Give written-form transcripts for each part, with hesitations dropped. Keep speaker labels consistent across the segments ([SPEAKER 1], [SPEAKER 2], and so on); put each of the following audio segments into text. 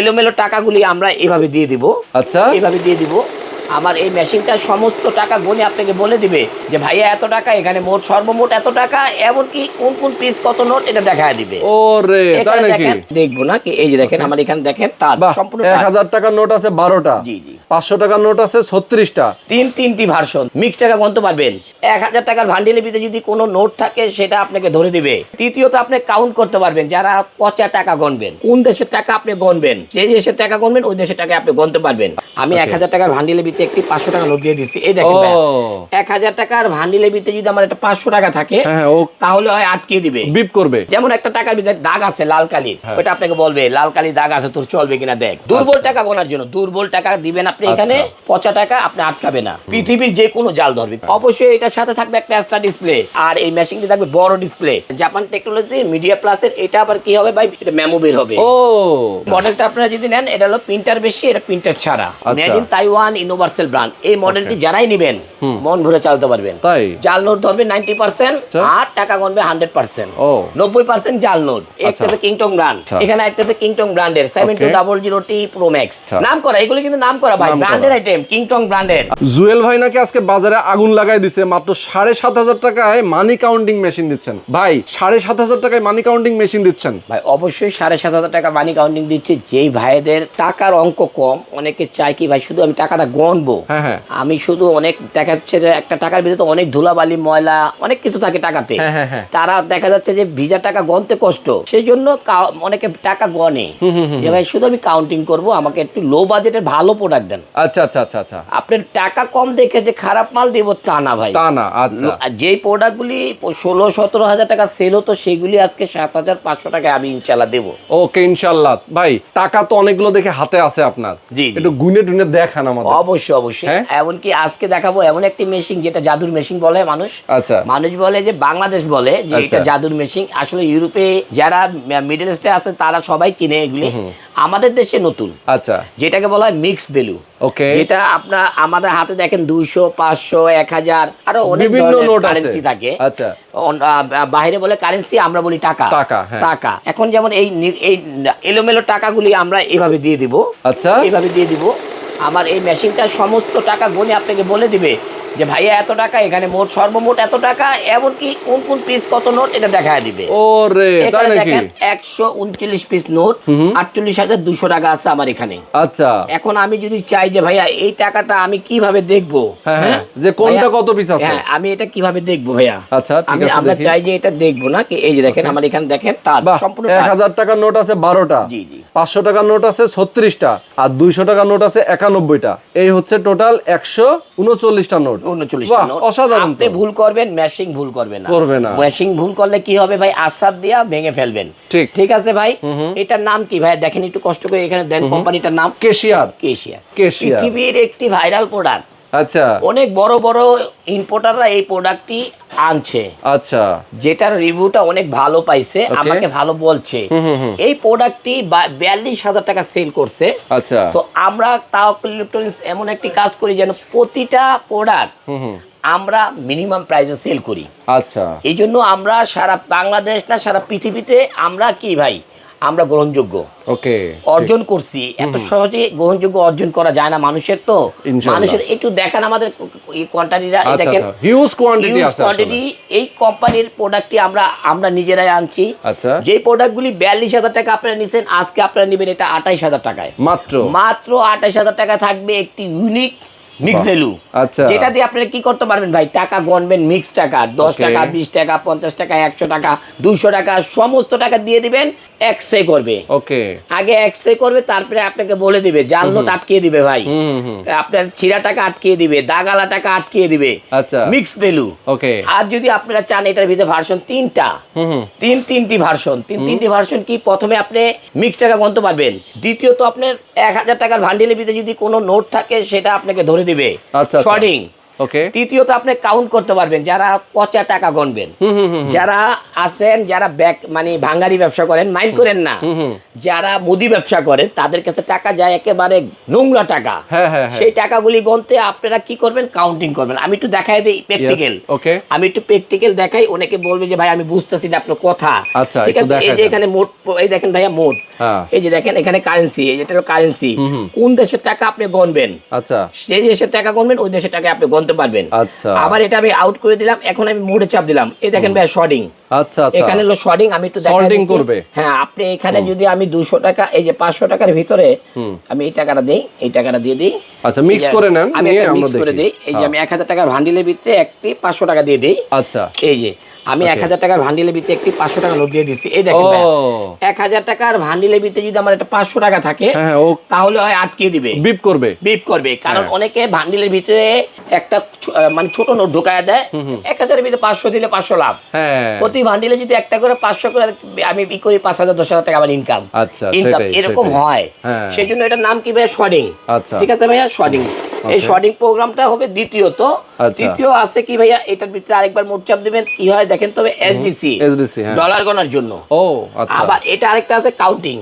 [SPEAKER 1] এলোমেলো টাকাগুলি আমরা এভাবে দিয়ে দিব।
[SPEAKER 2] আচ্ছা,
[SPEAKER 1] এভাবে দিয়ে দিব। আমার এই মেশিনটা সমস্ত টাকা গণে আপনাকে বলে দিবে যে ভাইয়া এত টাকা, এখানে মোট সর্বমোট এত টাকা, এমনকি কোন কোন পিস কত নোট এটা দেখায় দিবে।
[SPEAKER 2] ওরে তাই নাকি?
[SPEAKER 1] দেখবো না কি, এই যে দেখেন আমার এখানে দেখেন সম্পূর্ণ
[SPEAKER 2] 1000 টাকার নোট আছে 12টা।
[SPEAKER 1] জি জি।
[SPEAKER 2] 500 টাকার নোট আছে 36টা।
[SPEAKER 1] তিনটি ভার্সন মিক্স টাকা গণতে পারবেন। 1000 টাকার ভান্ডিলের ভিতরে যদি কোনো নোট থাকে সেটা আপনাকে ধরে দিবে। তৃতীয়ত আপনি কাউন্ট করতে পারবেন, যারা পচা টাকা গণবেন, কোন দেশের টাকা আপনি গণবেন, যে দেশের টাকা গণবেন ওই দেশের টাকা আপনি গণতে পারবেন। আমি 1000 টাকার ভান্ডিলের ভিতরে একটি 500 টাকা নোট দিয়ে দিচ্ছি। এই দেখেন 1000 টাকার ভান্ডিলের ভিতরে যদি আমার একটা 500 টাকা থাকে তাহলে হয় আটকিয়ে দিবে, বিপ করবে। যেমন একটা টাকার ভিতরে দাগ আছে লাল কালির, ওটা আপনাকে বলবে লাল কালি দাগ আছে, তোর চলবে কিনা দেখ। দুর্বল টাকা গোনার জন্য দুর্বল টাকা দিবেন আপনি, এখানে পচা টাকা আপনি আটকাবে না, পৃথিবীর যে কোনো জাল ধরবে। অবশ্যই এটার সাথে থাকবে একটা এক্সট্রা ডিসপ্লে, আর এই মেশিনটি থাকবে বড় ডিসপ্লে, জাপান টেকনোলজি মিডিয়া প্লাসের। এটা আবার কি হবে ভাই, এটা মেমো বের হবে। ও মডেলটা আপনারা যদি নেন, এটা হলো প্রিন্টার বেশি, এটা প্রিন্টার ছাড়া, made in Taiwan universal brand. এই মডেলটি যারাই নেবেন মন ভরে চালাতে পারবেন। জাল নোট ধরবে 90% আর টাকা গণবে 100%। 90% জাল নোট। একটাতে কিংটং ব্র্যান্ড, এখানে একটাতে কিংটং ব্র্যান্ডের 7200T Pro Max নাম করা। এগুলো কিন্তু নাম করা ভাই, ব্র্যান্ডের আইটেম, কিংটং ব্র্যান্ডের।
[SPEAKER 2] জুয়েল ভাই নাকি আজকে বাজারে আগুন লাগাই দিছে, মাত্র 7500 টাকায় মানি কাউন্টিং মেশিন দিচ্ছেন ভাই। 7500 টাকায় মানি কাউন্টিং মেশিন দিচ্ছেন
[SPEAKER 1] ভাই? অবশ্যই 7500 টাকা মানি কাউন্টিং দিচ্ছে। যেই ভাইদের টাকার অঙ্ক কম, অনেকে চায় কি ভাই শুধু আমি টাকাটা গণবো, আমি শুধু অনেক দেখা যাচ্ছে যে একটা টাকার ভিতরে তো অনেক ধুলাবালি ময়লা অনেক কিছু থাকে টাকাতে, তারা দেখা যাচ্ছে যে ভিজা টাকা গণতে কষ্ট, সেই জন্য অনেকে টাকা গণে যে ভাই শুধু আমি কাউন্টিং করব, আমাকে একটু লো বাজেটের ভালো প্রোডাক্ট দেন।
[SPEAKER 2] আচ্ছা আচ্ছা আচ্ছা আচ্ছা।
[SPEAKER 1] আপনার টাকা কম দেখে যে খারাপ মাল দেব তা না ভাই, তা না। আচ্ছা, যেই প্রোডাক্টগুলি 16-17 হাজার টাকা সেল হতো সেগুলি আজকে 7500 টাকায় আমি ইনশাআল্লাহ দেবো।
[SPEAKER 2] ওকে ইনশাআল্লাহ। ভাই টাকা তো অনেকগুলো দেখে হাতে আছে আপনার, জি একটু গুনে টুনে দেখান আমাদের।
[SPEAKER 1] অবশ্যই অবশ্যই। এমনকি আজকে দেখাবো এমন একটি মেশিন যেটা জাদুর মেশিন বলে মানুষ। আচ্ছা, মানুষ বলে যে বাংলাদেশ বলে যে এটা জাদুর মেশিন, আসলে ইউরোপে যারা মিডল ইস্টে আছে তারা সবাই চিনে এগুলি, আমাদের দেশে নতুন। আচ্ছা, যেটাকে বলা হয় মিক্স ভ্যালু। ওকে, যেটা আপনার আমাদের হাতে দেখেন 200, 500, 1000 আরো অনেক ধরনের কারেন্সি থাকে। আচ্ছা, বাইরে বলে কারেন্সি, আমরা বলি টাকা। টাকা এখন যেমন এই এলোমেলো টাকাগুলি আমরা এভাবে দিয়ে দিব। আচ্ছা, এভাবে দিয়ে দিব। আমার এই মেশিনটা সমস্ত টাকা গণে আপনাকে বলে দিবে যে ভাইয়া এত টাকা, এখানে মোট সর্বমোট এত টাকা, এমনকি কোন কোন পিস কত নোট এটা দেখায় দিবে। ওরে তাই নাকি? 139 পিস নোট 48200 টাকা আছে আমার এখানে। আচ্ছা, এখন আমি যদি চাই যে ভাইয়া এই টাকাটা আমি কিভাবে দেখবো, যে কোনটা কত পিস আছে, হ্যাঁ আমি এটা কিভাবে দেখবো ভাইয়া? আচ্ছা, আমরা চাই যে এটা দেখবো না কি, এই যে দেখেন আমার এখানে দেখেন সম্পূর্ণ 1000 টাকার নোট আছে 12টা, জি জি, 500 টাকার নোট আছে 36টা, আর 200 টাকার নোট আছে 91টা। এই হচ্ছে টোটাল 139টা নোট। অসাধারণ। আপনি ভুল করবেন, ম্যাশিং ভুল করবেন না। ম্যাশিং ভুল করলে কি হবে ভাই, আসাদ দিয়া ভেঙে ফেলবেন। ঠিক ঠিক আছে ভাই। এটার নাম কি ভাই দেখেন একটু কষ্ট করে, এখানে দেন কোম্পানিটার নাম কেশিয়ার। পৃথিবীর একটি ভাইরাল প্রোডাক্ট। আচ্ছা, অনেক বড় বড় ইম্পোর্টাররা এই প্রোডাক্টটি আনছে। আচ্ছা, যেটার রিভিউটা অনেক ভালো পাইছে, আমাকে ভালো বলছে। এই প্রোডাক্টটি 42,000 টাকা সেল করছে। আচ্ছা, তো আমরা তাওয়াক্কুল ইলেকট্রনিক্স এমন একটি কাজ করি যেন প্রতিটা প্রোডাক্ট আমরা মিনিমাম প্রাইসে সেল করি। আচ্ছা, এই জন্য আমরা সারা বাংলাদেশ না সারা পৃথিবীতে আমরা কি ভাই আমরা গ্রহণযোগ্য অর্জন করছি। এত সহজে গ্রহণযোগ্য অর্জন করা যায় না মানুষের, তো মানুষের একটু দেখেন আমাদের কোয়ান্টিটিটা, দেখেন হিউজ কোয়ান্টিটি। এই কোম্পানির প্রোডাক্টটি আমরা নিজেরাই আনছি। আচ্ছা, যে প্রোডাক্টগুলি 42,000 টাকা আপনারা নিছেন, আজকে আপনারা নেবেন এটা 28,000 টাকায়। মাত্র 28,000 টাকা থাকবে একটি ইউনিক মিক্স ভ্যালু। আচ্ছা, যেটা দিয়ে আপনারা কি করতে পারবেন ভাই, টাকা গণবেন মিক্স টাকা, 10 টাকা, 20 টাকা, 50 টাকা, 100 টাকা, 200 টাকা, সমস্ত টাকা দিয়ে দিবেন। এক্সে করবে, ওকে, আগে এক্সে করবে, তারপরে আপনাকে বলে দিবে জাল নোট আটকিয়ে দিবে ভাই, আপনার ছিঁড়া টাকা আটকিয়ে দিবে, দাগালা টাকা আটকিয়ে দিবে। আচ্ছা, মিক্স ভ্যালু। ওকে, আর যদি আপনারা চান এটার ভিতরে ভার্সন তিনটি ভার্সন, তিনটি ভার্সন কি, প্রথমে আপনি মিক্স টাকা গণতে পারবেন, দ্বিতীয়ত আপনার 1000 টাকার ভান্ডিলের ভিতরে যদি কোনো নোট থাকে সেটা আপনাকে ধরে দিবে শর্টিং,
[SPEAKER 2] ওকে।
[SPEAKER 1] তৃতীয়ত আপনি কাউন্ট করতে পারবেন, যারা পচা টাকা গণবেন, যারা আছেন যারা ব্যাগ মানে ভাঙ্গারি ব্যবসা করেন, মাইন্ড করেন না, যারা মুদি ব্যবসা করেন তাদের কাছে টাকা যায় একেবারে নোংরা টাকা, সেই টাকাগুলি গণতে আপনারা কি করবেন, কাউন্টিং করবেন। আমি একটু দেখাই দিই প্র্যাকটিক্যাল, আমি একটু প্র্যাকটিক্যাল দেখাই, অনেকে বলবে যে ভাই আমি বুঝতেছি না আপনার কথা, ঠিক আছে। এই যে এখানে মোট, এই দেখেন ভাইয়া মোট, এই যে দেখেন এখানে কারেন্সি, এটা হলো কারেন্সি, কোন দেশের টাকা আপনি গণবেন, আচ্ছা সেই দেশের টাকা গণবেন, ওই দেশের টাকা আপনি গণতে পারবেন। আচ্ছা, আবার এটা আমি আউট করে দিলাম, এখন আমি মোডে চাপ দিলাম, এই দেখেন ভাই শর্টিং, আচ্ছা এখানে হলো শর্টিং, আমি একটু দেখাই করবে। হ্যাঁ, আপনি এখানে যদি আমি 200 টাকা, এই যে 500 টাকার ভিতরে আমি এই টাকাটা দেই, এই টাকাটা দিয়ে দিই, আচ্ছা মিক্স করে নেন, আমি মিক্স করে দেই। এই যে আমি 1000 টাকার ভান্ডিলের ভিতরে একটি 500 টাকা দিয়ে দেই, আচ্ছা এই যে আমি 1000 টাকার ভান্ডিলের ভিতরে একটি 500 টাকা নোট দিয়ে দিচ্ছি। এই দেখেন 1000 টাকার ভান্ডিলের ভিতরে যদি আমার একটা 500 টাকা থাকে তাহলে হয় আটকে দিবে, বিপ করবে, কারণ অনেকে ভান্ডিলের ভিতরে একটা মানে ছোট নোট ঢোকায় দেয়, 1000 এর ভিতরে 500 দিলে 500 লাভ, প্রতি ভান্ডিলে যদি একটা করে 500 করে আমি কি করি, 5000 10,000 টাকা আমার ইনকাম, এরকম হয়। সেই জন্য এটার নাম কি ভাই, শর্টিং, ঠিক আছে ভাইয়া, শর্টিং। এই শর্টিং প্রোগ্রামটা হবে দ্বিতীয়ত। তৃতীয় আছে কি ভাইয়া, এটার ভিতরে আরেকবার মোট চাপ দিবেন, কি হয় দেখেন, তবে এসডিসি ডলার গণার জন্য। আবার এটা আরেকটা আছে কাউন্টিং,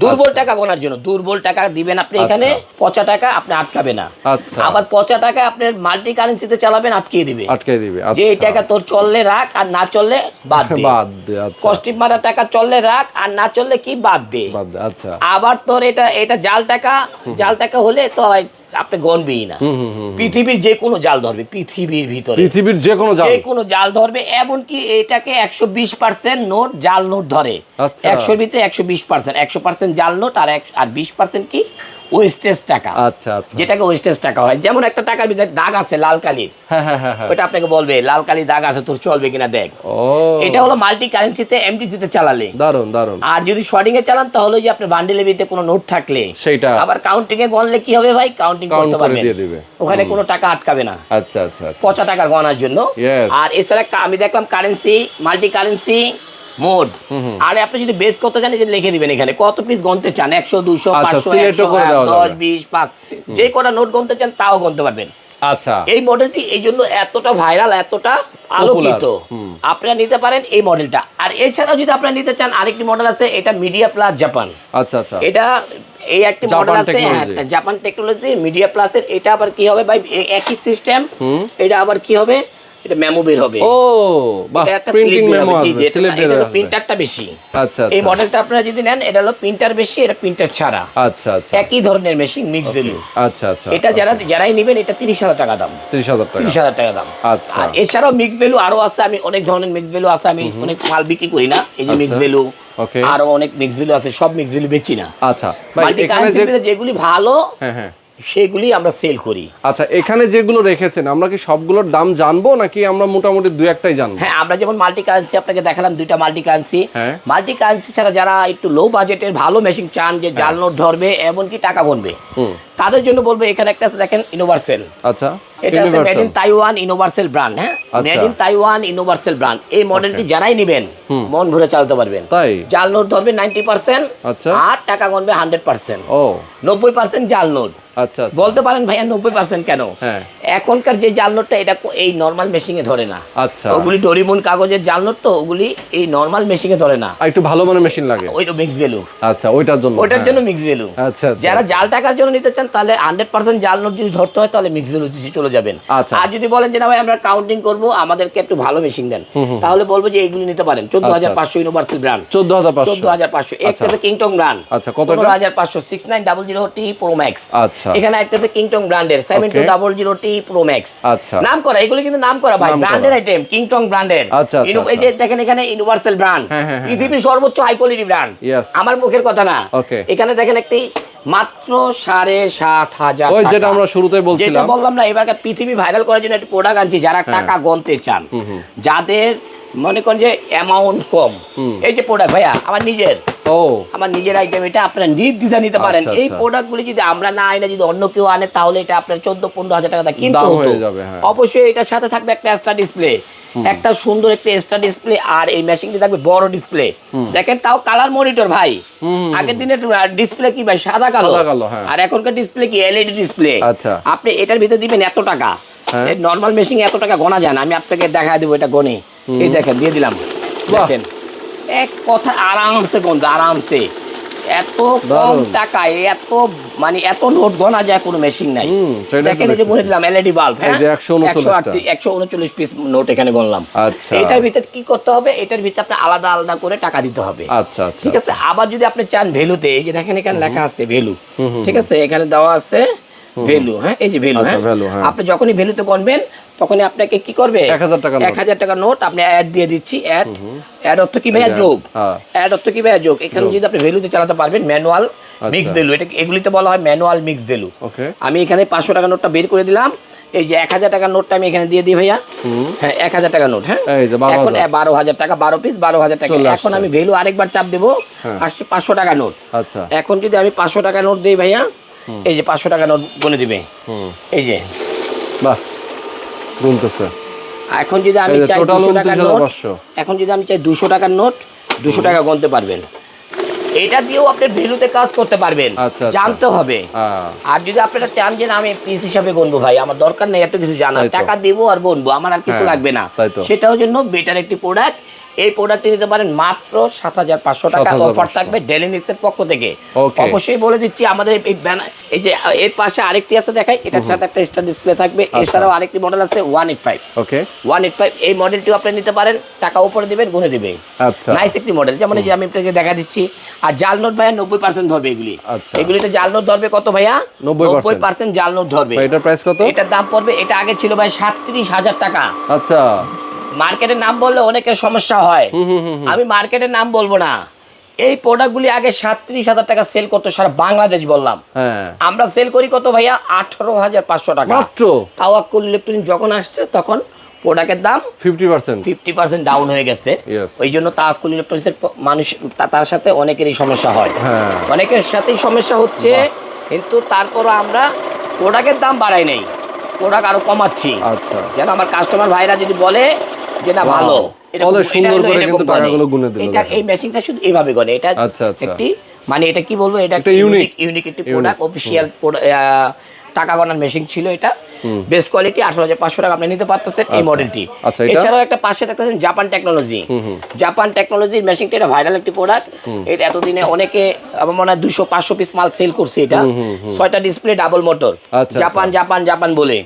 [SPEAKER 1] দুর্বল টাকা গণার জন্য, দুর্বল টাকা দিবেন আপনি এখানে, পচা টাকা আপনি আটকাবে না। আবার পচা টাকা আপনার মাল্টি কারেন্সিতে চালাবেন, আটকিয়ে দিবে, যে এই টাকা তোর চললে রাখ, আর না চললে বাদ দে, কস্টিপ মারা টাকা চললে রাখ, আর না চললে কি বাদ দে। আবার তোর এটা জাল টাকা হলে তো আপনি গণবেই না, পৃথিবীর যে কোনো জাল ধরবে, পৃথিবীর ভিতরে পৃথিবীর যে কোনো জাল ধরবে, এমনকি এটাকে 120% নোট জাল নোট ধরে, 100-র ভিতরে 120%, 100% জাল নোট, আর 20% কি ওয়েস্টেজ টাকা, আচ্ছা যেটাকে ওয়েস্টেজ টাকা হয়। যেমন একটা টাকার ভিতরে দাগ আছে লাল কালির, ওটা আপনাকে বলবে লাল কালি দাগ আছে, তোর চলবে কিনা দেখ। এটা হলো মাল্টি কারেন্সিতে এমডিসিতে চালালে দারুন। আর যদি শর্টিং এ চালান তাহলে যে আপনার বান্ডেলের ভিতরে কোনো নোট থাকলে সেটা আবার কাউন্টিং এ গণলে কি হবে ভাই, কাউন্টিং করতে পারবেন, ওখানে কোনো টাকা আটকাবে না, আচ্ছা পচা টাকা গণার জন্য। আর এছাড়া আমি দেখলাম কারেন্সি, মাল্টি কারেন্সি মোড, আর আপনি যদি বেস করতে চান যে লিখে দিবেন এখানে কত পিস গণতে চান, 100 200 500 10 20 5, যে কটা নোট গণতে চান তাও গণতে পারবেন। আচ্ছা, এই মডেলটি এই জন্য এতটা ভাইরাল, এতটা আলোকিত, আপনারা নিতে পারেন এই মডেলটা। আর এছাড়াও যদি আপনারা নিতে চান আরেকটি মডেল আছে, এটা মিডিয়া প্লাস জাপান, আচ্ছা এটা এই একটি মডেল আছে, জাপান টেকনোলজি মিডিয়া প্লাসের। এটা আবার কি হবে ভাই, একই সিস্টেম, এটা আবার কি হবে, এটা মেমো বের হবে, এটা একটা প্রিন্টিং মেমো আসবে, এটা প্রিন্টারটা বেশি, আচ্ছা এই মডেলটা আপনারা যদি নেন, এটা হলো প্রিন্টার বেশি, এটা প্রিন্টার ছাড়া, আচ্ছা একই ধরনের মেশিন, মিক্স ভ্যালু, আচ্ছা এটা যারাই নেবেন এটা 30,000 টাকা দাম, 30,000 টাকা দাম। আচ্ছা, আর এছাড়াও মিক্স ভ্যালু আরো আছে, আমি অনেক ধরনের মিক্স ভ্যালু আছে, আমি অনেক মাল বিক্রি করি না, এই যে মিক্স ভ্যালু, আরো অনেক মিক্স ভ্যালু আছে, সব মিক্স ভ্যালু বেচি না। আচ্ছা ভাই, এখানে যেগুলি ভালো সেগুলি আমরা সেল করি। আচ্ছা, এখানে যেগুলো রেখেছেন আমরা কি সবগুলোর দাম জানবো, নাকি আমরা মোটামুটি দুই একটাই জানবো? হ্যাঁ, আমরা যেমন মাল্টি কারেন্সি আপনাকে দেখালাম, দুইটা মাল্টি কারেন্সি, মাল্টি কারেন্সি ছাড়া যারা একটু লো বাজেটের ভালো মেশিন চান, যে জাল নোট ধরবে এমনকি টাকা গুনবে, তাদের জন্য বলবো এখানে একটা আছে দেখেন, ইউনিভার্সাল, আচ্ছা এটা আছে made in Taiwan universal brand, হ্যাঁ made in Taiwan universal brand. এই মডেলটি যারাই নেবেন মন ভরে চালাতে পারবেন, জাল নোট ধরবে 90%, আচ্ছা আর টাকা গুনবে 100%, 90% জাল নোট। আচ্ছা, বলতে পারেন ভাইয়া 90% কেন? এখনকার যে জাল নোটটা এটা এই নরমাল মেশিনে ধরে না, আচ্ছা ওগুলি ডরিমন কাগজের জাল নোট, তো ওগুলি এই নরমাল মেশিনে ধরে না, একটু ভালো মানের মেশিন লাগে, ওইটা মিক্স ভ্যালু, আচ্ছা ওইটার জন্য মিক্স ভ্যালু। আচ্ছা, যারা জাল টাকার জন্য নিতে চান তাহলে 100% জাল নোট যদি ধরতে হয় তাহলে মিক্স ভ্যালু চলে যাবেন। আর যদি বলেন যে না ভাই আমরা কাউন্টিং করব, আমাদেরকে একটু ভালো মেশিন দেন, তাহলে বলবো যে এইগুলি নিতে পারেন। 14,500 ইউনিভার্সাল ব্র্যান্ড, 14,500 একটাতে কিংটং ব্র্যান্ড, আচ্ছা কত, 15,500 6900T Pro Max, আচ্ছা এখানে একটাতে কিংটং ব্র্যান্ডের 7200T Pro Max, আচ্ছা নাম করা, এগুলো কিন্তু নাম করা ভাই, ব্র্যান্ডের আইটেম, কিংটং ব্র্যান্ডের। আচ্ছা, এই যে দেখেন এখানে ইউনিভার্সাল ব্র্যান্ড, পৃথিবীর সর্বোচ্চ হাই কোয়ালিটি ব্র্যান্ড, আমার মুখের কথা না। এখানে দেখেন একটি মাত্র 7,500, ওই যেটা আমরা শুরুতে বলছিলাম, যেটা বললাম না, এবার পৃথিবী ভাইরাল করার জন্য একটা প্রোডাক্ট আনছি, যারা টাকা গণতে চান, যাদের মনে করেন যে অ্যামাউন্ট কম, এই যে প্রোডাক্ট ভাইয়া আমার নিজের আইটেম, এটা আপনারা নির্দ্বিধা নিতে পারেন। এই প্রোডাক্টগুলি যদি আমরা না আনি, যদি অন্য কেউ আনে, তাহলে এটা আপনার 14-15 হাজার টাকা কিনতে হতো। অবশ্যই এটার সাথে থাকবে একটা এক্সট্রা ডিসপ্লে, একটা সুন্দর একটা এক্সট্রা ডিসপ্লে, আর এই মেশিনটি থাকবে বড় ডিসপ্লে, দেখেন তাও কালার মনিটর ভাই, আগের দিনের ডিসপ্লে কি ভাই সাদা কালো, আর এখনকার ডিসপ্লে কি এলইডি ডিসপ্লে। আপনি এটার ভিতরে দিবেন এত টাকা, এই নরমাল মেশিন এত টাকা গোনা যায় না, আমি আপনাকে দেখায় দেবো এটা গনে। এই দেখেন দিয়ে দিলাম, দেখেন এক কথা আরামসে গন্ধ, আরামসে। এত কম টাকায় এত মানে এত নোট গোনা যায় কোনো মেশিন নাই। দেখেন এই যে বলে দিলাম এলইডি বাল্ব, হ্যাঁ 139 পিস নোট এখানে গণলাম। এটার ভিতরে কি করতে হবে, এটার ভিতরে আপনি আলাদা আলাদা করে টাকা দিতে হবে। ঠিক আছে, আবার যদি আপনি চান ভ্যালুতে, এই যে দেখেন এখানে লেখা আছে ভ্যালু, ঠিক আছে, এখানে দেওয়া আছে ভ্যালু, হ্যাঁ এই যে ভ্যালু, হ্যাঁ আপনি যখনই ভ্যালুতে গণবেন তখনই আপনাকে কি করবে, 1000 টাকা নোট আপনি অ্যাড দিয়ে দিচ্ছি। অ্যাড অর্থ কি ভাইয়া? যোগ। অ্যাড অর্থ কি ভাইয়া? যোগ। এখানে যদি আপনি ভ্যালুতে চালাতে পারবেন, ম্যানুয়াল মিক্স ভ্যালু, এটা এগুলিতে বলা হয় ম্যানুয়াল মিক্স ভ্যালু। আমি এখানে 500 টাকা নোটটা বের করে দিলাম, এই যে 1000 টাকার নোটটা আমি এখানে দিয়ে দিই ভাইয়া, হ্যাঁ 1000 টাকা নোট, হ্যাঁ এখন 12000 টাকা, 12 পিস 12000 টাকা। এখন আমি ভ্যালু আরেকবার চাপ দেবো, আসছে 500 টাকা নোট। এখন যদি আমি 500 টাকা নোট দিই ভাইয়া, এই যে 500 টাকা নোট বলে দিবে, এই যে
[SPEAKER 2] বাহ গুনতেছে।
[SPEAKER 1] এখন যদি আমি চাই 200 টাকার নোট, এখন যদি আমি চাই 200 টাকার নোট, 200 টাকা গুনতে পারবেন। এটা দিয়েও আপনি ভ্যালুতে কাজ করতে পারবেন, জানতে হবে। আর যদি আপনারা চান যে আমি পিস হিসাবে গুনবো, ভাই আমার দরকার নেই এত কিছু জানার, টাকা দেবো আর গুনবো, আমার আর কিছু লাগবে না, সেটাও জন্য বেটার একটি প্রোডাক্ট। এই প্রোডাক্টটি নিতে পারেন মাত্র 7500 টাকা, অফার থাকবে ডেলিনিক্সের পক্ষ থেকে। অবশ্যই বলে দিচ্ছি আমাদের এই যে এর পাশে আরেকটি আছে দেখাই, এটার সাথে একটা স্টার ডিসপ্লে থাকবে। এছাড়াও আরেকটি মডেল আছে 185। ওকে 185 এই মডেলটিও আপনি নিতে পারেন, টাকা উপরে দিবেন গুনে দিবে। আচ্ছা নাইস একটি মডেল, যেমন এই যে আমি আপনাকে দেখা দিচ্ছি। আর জাল নোট ভাইয়া 90% ধরবে এগুলি। এগুলিতে জাল নোট ধরবে কত ভাইয়া? 90% জাল নোট ধরবে। এটার প্রাইস কত? এটার দাম পড়বে, এটা আগে ছিল ভাই 37000 টাকা। আচ্ছা মার্কেটের নাম বললে অনেকের সমস্যা হয়, আমি মার্কেটের নাম বলবো না। এই প্রোডাক্টগুলি আগে 37000 টাকা সেল করতো সারা বাংলাদেশ বললাম, আমরা সেল করি কত ভাইয়া? 18500 টাকা মাত্র। তাওয়াক্কুল ইলেকট্রনিক যখন আসছে তখন প্রোডাক্টের দাম 50% ডাউন হয়ে গেছে। ওই জন্য তাওয়াক্কুল ইলেকট্রনিক্সের মানুষ তার সাথে অনেকেরই সমস্যা হয়, অনেকের সাথেই সমস্যা হচ্ছে, কিন্তু তারপরও আমরা প্রোডাক্টের দাম বাড়াই নাই, প্রোডাক্ট আরো কমাচ্ছি। আচ্ছা যেন আমার কাস্টমার ভাইরা যদি বলে যে না ভালো, এটা এই মেশিনটা শুধু এইভাবে করে, এটা একটি মানে এটা কি বলবো, এটা একটা ইউনিক একটি প্রোডাক্ট, অফিশিয়াল টাকা গণার মেশিন ছিল। এটা বেস্ট কোয়ালিটি, 18500 টাকা আপনি নিতে পারতেছেন এই মডেলটি। এছাড়াও একটা পাশে দেখতেছেন জাপান টেকনোলজি। জাপান টেকনোলজির মেশিনটা এটা ভাইরাল একটি প্রোডাক্ট। এটা এতদিনে অনেকে আমার মনে হয় 200-500 পিস মাল সেল করছে। এটা 6টা display, double motor, Japan Japan Japan বলে।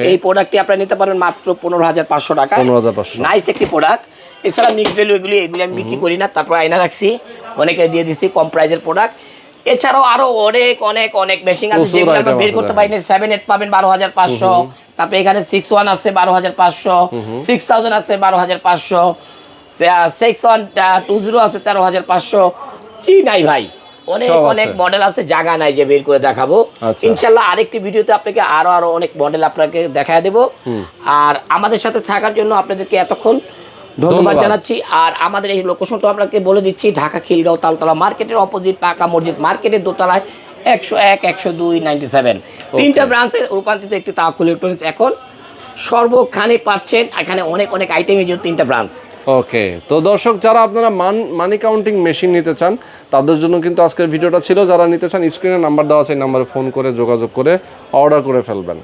[SPEAKER 1] এই প্রোডাক্টটি আপনি নিতে পারবেন মাত্র 15500 টাকা। নাইস একটি প্রোডাক্ট। এছাড়া মিক্স ভ্যালু এগুলি আমি বিক্রি করি না, তারপর আয়না রাখছি, অনেকে দিয়ে দিচ্ছি কম প্রাইজের প্রোডাক্ট। এছাড়াও আরো অনেক অনেক অনেক মেশিন আছে যেগুলো আমরা বের করতে পারি না। 7-8 পাবেন 12500, তারপরে এখানে 6-1 আছে 12500, 6000 আছে 12500, 6-1-20 আছে 13500। কি নাই ভাই, অনেক অনেক মডেল আছে, জায়গা নাই যে বের করে দেখাবো। ইনশাল্লাহ আরেকটি ভিডিওতে আপনাকে আরো অনেক মডেল আপনাকে দেখায় দেবো। আর আমাদের সাথে থাকার জন্য আপনাদেরকে এতক্ষণ ধন্যবাদ জানাচ্ছি। আর আমাদের এই লোকেশনটা আপনাকে বলে দিচ্ছি, ঢাকা খিলগাঁও তালতলা মার্কেটের অপোজিট পাকা মসজিদ মার্কেটের দোতলায় 101, 102, 97 তিনটা ব্রাঞ্চে রূপান্তরিত একটি তাওয়াক্কুল ইলেকট্রনিক্স এখন সর্বখানে পাচ্ছেন। এখানে অনেক অনেক আইটেমের জন্য 3টা ব্রাঞ্চ।
[SPEAKER 2] ওকে, তো দর্শক যারা আপনারা মানি কাউন্টিং মেশিন নিতে চান তাদের জন্য কিন্তু আজকের ভিডিওটা ছিল। যারা নিতে চান স্ক্রিনে নাম্বার দেওয়া আছে, এই নাম্বারে ফোন করে যোগাযোগ করে অর্ডার করে ফেলবেন।